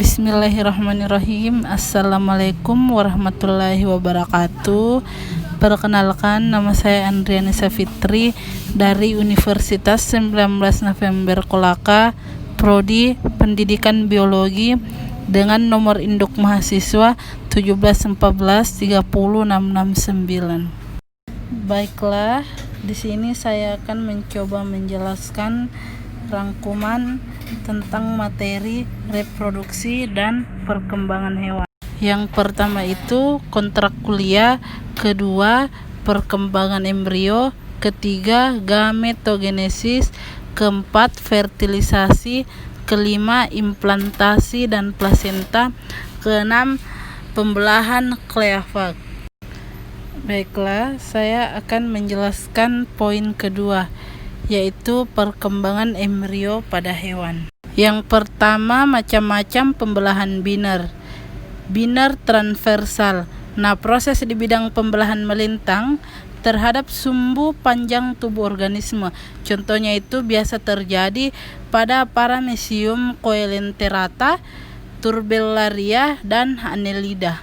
Bismillahirrahmanirrahim. Assalamualaikum warahmatullahi wabarakatuh. Perkenalkan, nama saya Andrianisa Fitri dari Universitas 19 November Kolaka, Prodi Pendidikan Biologi dengan nomor induk mahasiswa 171430669. Baiklah, di sini saya akan mencoba menjelaskan rangkuman tentang materi reproduksi dan perkembangan hewan. Yang pertama itu kontrak kuliah, kedua perkembangan embrio, ketiga gametogenesis, keempat fertilisasi, kelima implantasi dan plasenta, keenam pembelahan kleafag. Baiklah, saya akan menjelaskan poin kedua, yaitu perkembangan embrio pada hewan. Yang pertama, macam-macam pembelahan biner transversal. Nah, proses di bidang pembelahan melintang terhadap sumbu panjang tubuh organisme. Contohnya itu biasa terjadi pada Paramecium coelenterata, Turbellaria, dan Annelida.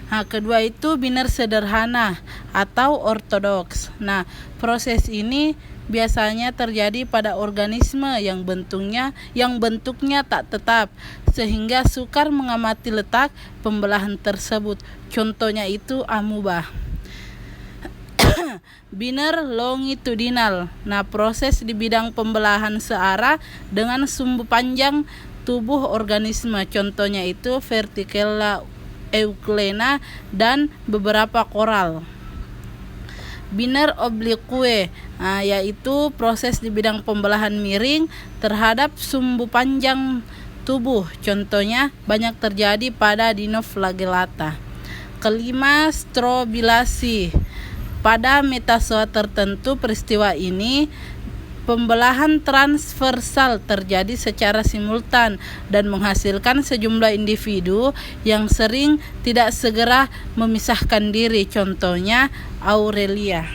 Nah, kedua itu biner sederhana atau ortodoks. Nah, proses ini biasanya terjadi pada organisme yang bentuknya tak tetap, sehingga sukar mengamati letak pembelahan tersebut. Contohnya itu amuba. Biner longitudinal. Nah, proses di bidang pembelahan searah dengan sumbu panjang tubuh organisme. Contohnya itu Verticella euclena dan beberapa koral. Biner oblique, yaitu proses di bidang pembelahan miring terhadap sumbu panjang tubuh. Contohnya banyak terjadi pada Dinoflagellata. Kelima, strobilasi. Pada metazoa tertentu peristiwa ini pembelahan transversal terjadi secara simultan dan menghasilkan sejumlah individu yang sering tidak segera memisahkan diri. Contohnya Aurelia.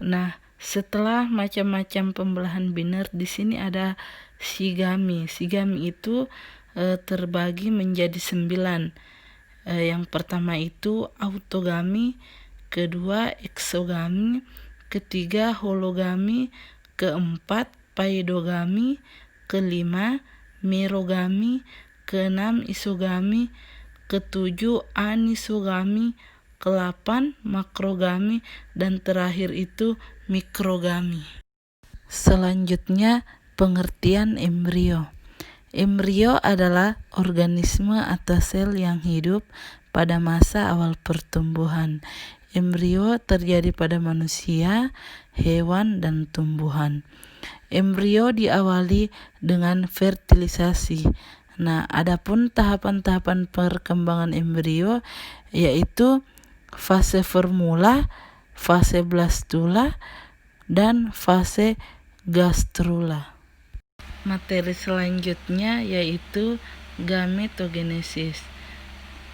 Nah, setelah macam-macam pembelahan biner, di sini ada sigami. Sigami itu terbagi menjadi 9. Yang pertama itu autogami, kedua exogami, ketiga hologami, keempat paidogami, kelima merogami, keenam isogami, ketujuh anisogami, ke-8 makrogami, dan terakhir itu mikrogami. Selanjutnya, pengertian embrio. Embrio adalah organisme atau sel yang hidup pada masa awal pertumbuhan. Embrio terjadi pada manusia, hewan, dan tumbuhan. Embrio diawali dengan fertilisasi. Nah, adapun tahapan-tahapan perkembangan embrio yaitu fase formula, fase blastula, dan fase gastrula. Materi selanjutnya yaitu gametogenesis.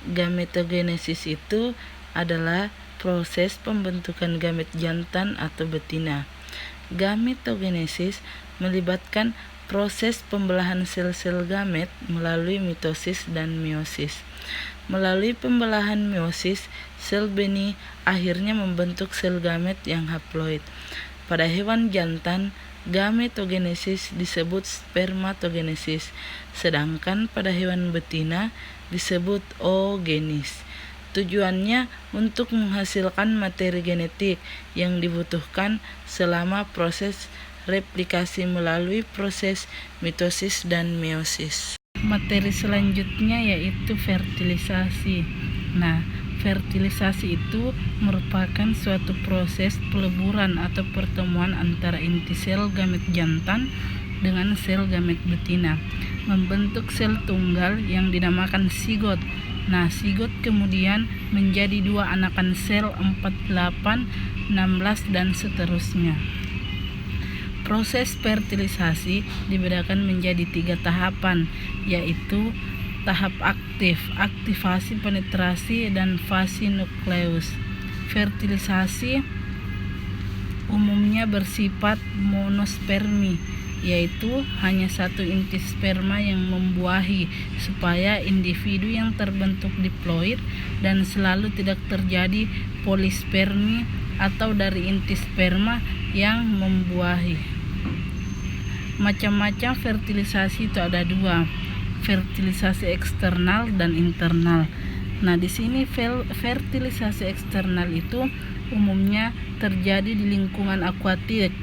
Gametogenesis itu adalah proses pembentukan gamet jantan atau betina. Gametogenesis melibatkan proses pembelahan sel-sel gamet melalui mitosis dan meiosis. Melalui pembelahan meiosis, sel benih akhirnya membentuk sel gamet yang haploid. Pada hewan jantan, gametogenesis disebut spermatogenesis, sedangkan pada hewan betina disebut oogenis. Tujuannya untuk menghasilkan materi genetik yang dibutuhkan selama proses replikasi melalui proses mitosis dan meiosis. Materi selanjutnya yaitu fertilisasi. Nah, fertilisasi itu merupakan suatu proses peleburan atau pertemuan antara inti sel gamet jantan dengan sel gamet betina, membentuk sel tunggal yang dinamakan sigot. Nah, sigot kemudian menjadi 2 anakan sel 4, 8, 16, dan seterusnya. Proses fertilisasi dibedakan menjadi 3 tahapan, yaitu tahap aktif, aktivasi penetrasi, dan fasi nukleus. Fertilisasi umumnya bersifat monospermi, yaitu hanya satu inti sperma yang membuahi, supaya individu yang terbentuk diploid dan selalu tidak terjadi polispermi atau dari inti sperma yang membuahi. Macam-macam fertilisasi itu ada dua, fertilisasi eksternal dan internal. Nah, di sini fertilisasi eksternal itu umumnya terjadi di lingkungan akuatik.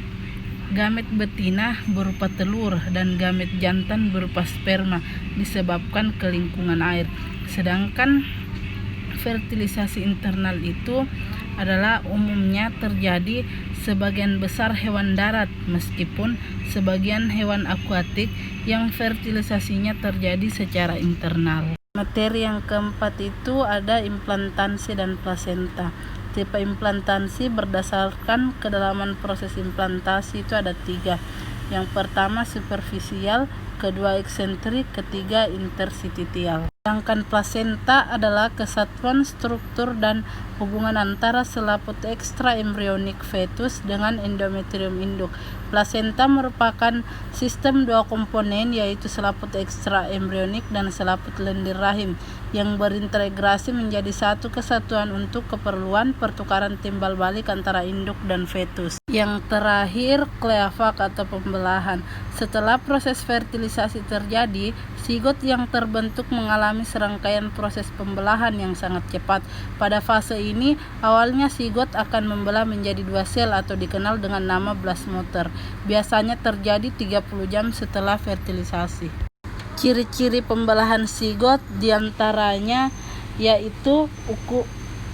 Gamet betina berupa telur dan gamet jantan berupa sperma disebabkan ke lingkungan air. Sedangkan fertilisasi internal itu adalah umumnya terjadi sebagian besar hewan darat, meskipun sebagian hewan akuatik yang fertilisasinya terjadi secara internal. Materi yang keempat itu ada implantasi dan plasenta. Tipe implantasi berdasarkan kedalaman proses implantasi itu ada 3. Yang pertama superficial, kedua eksentrik, ketiga interstitial. Sedangkan plasenta adalah kesatuan struktur dan hubungan antara selaput ekstra embrionik fetus dengan endometrium induk. Plasenta merupakan sistem 2 komponen, yaitu selaput ekstra embrionik dan selaput lendir rahim, yang berintegrasi menjadi satu kesatuan untuk keperluan pertukaran timbal balik antara induk dan fetus. Yang terakhir, kleavak atau pembelahan. Setelah proses fertilisasi terjadi, zigot yang terbentuk mengalami serangkaian proses pembelahan yang sangat cepat. Pada fase ini, awalnya zigot akan membelah menjadi 2 sel atau dikenal dengan nama plasmater. Biasanya terjadi 30 jam setelah fertilisasi. Ciri-ciri pembelahan zigot diantaranya yaitu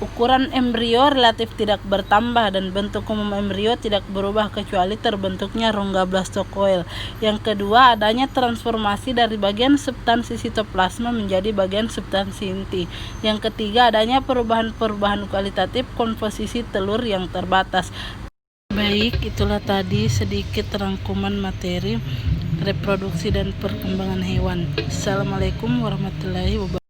ukuran embrio relatif tidak bertambah dan bentuk umum embrio tidak berubah kecuali terbentuknya rongga blastokoel. Yang kedua, adanya transformasi dari bagian substansi sitoplasma menjadi bagian substansi inti. Yang ketiga, adanya perubahan-perubahan kualitatif komposisi telur yang terbatas. Baik, itulah tadi sedikit rangkuman materi reproduksi dan perkembangan hewan. Assalamualaikum warahmatullahi wabarakatuh.